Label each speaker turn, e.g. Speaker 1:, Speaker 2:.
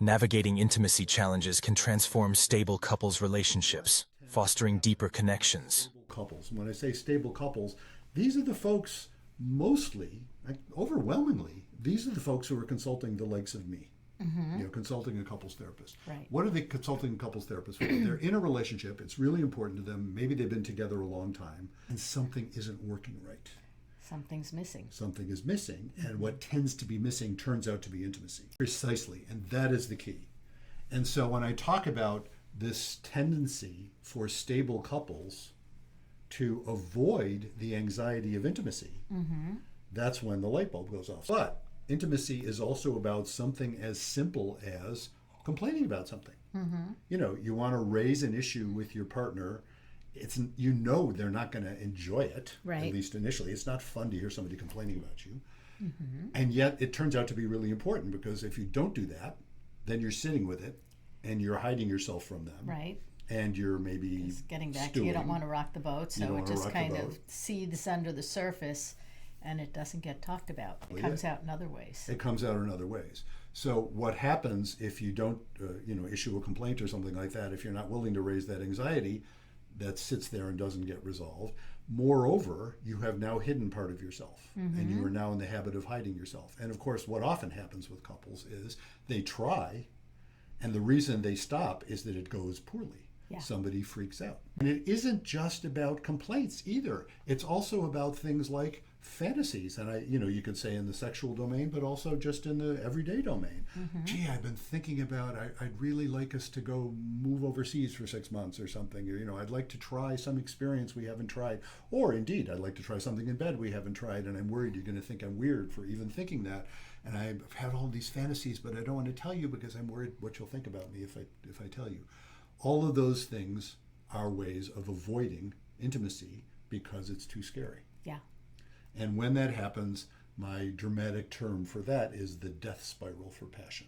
Speaker 1: Navigating intimacy challenges can transform stable couples' relationships, fostering deeper connections.
Speaker 2: Couples. When I say stable couples, these are the folks mostly, overwhelmingly, these are the folks who are consulting the likes of me. Consulting a couples therapist.
Speaker 3: Right.
Speaker 2: What are they consulting a couples therapist for? They're in a relationship. It's really important to them. Maybe they've been together a long time, and something isn't working right.
Speaker 3: Something's missing.
Speaker 2: Something is missing, and what tends to be missing turns out to be intimacy. Precisely, and that is the key. And so when I talk about this tendency for stable couples to avoid the anxiety of intimacy, that's when the light bulb goes off. But intimacy is also about something as simple as complaining about something. You want to raise an issue with your partner. They're not going to enjoy it,
Speaker 3: right.
Speaker 2: At least initially. It's not fun to hear somebody complaining about you. And yet it turns out to be really important, because if you don't do that, then you're sitting with it and you're hiding yourself from them.
Speaker 3: Right.
Speaker 2: And you're maybe
Speaker 3: Just getting back
Speaker 2: stewing.
Speaker 3: to, you don't want to rock the boat,
Speaker 2: You
Speaker 3: so
Speaker 2: don't
Speaker 3: it
Speaker 2: wanna
Speaker 3: just
Speaker 2: rock the
Speaker 3: kind
Speaker 2: boat.
Speaker 3: of seethes under the surface and it doesn't get talked about. It
Speaker 2: Well,
Speaker 3: comes
Speaker 2: yeah.
Speaker 3: out in other ways.
Speaker 2: It comes out in other ways. So what happens if you don't, issue a complaint or something like that? If you're not willing to raise that anxiety, that sits there and doesn't get resolved. Moreover, you have now hidden part of yourself, and you are now in the habit of hiding yourself. And of course, what often happens with couples is they try, and the reason they stop is that it goes poorly.
Speaker 3: Yeah.
Speaker 2: Somebody freaks out. And it isn't just about complaints either. It's also about things like fantasies, and you could say in the sexual domain, but also just in the everyday domain. Gee, I've been thinking about, I'd really like us to go move overseas for 6 months or something. Or, I'd like to try some experience we haven't tried. Or indeed, I'd like to try something in bed we haven't tried, and I'm worried you're going to think I'm weird for even thinking that. And I've had all these fantasies, but I don't want to tell you because I'm worried what you'll think about me if I tell you. All of those things are ways of avoiding intimacy because it's too scary.
Speaker 3: Yeah.
Speaker 2: And when that happens, my dramatic term for that is the death spiral for passion.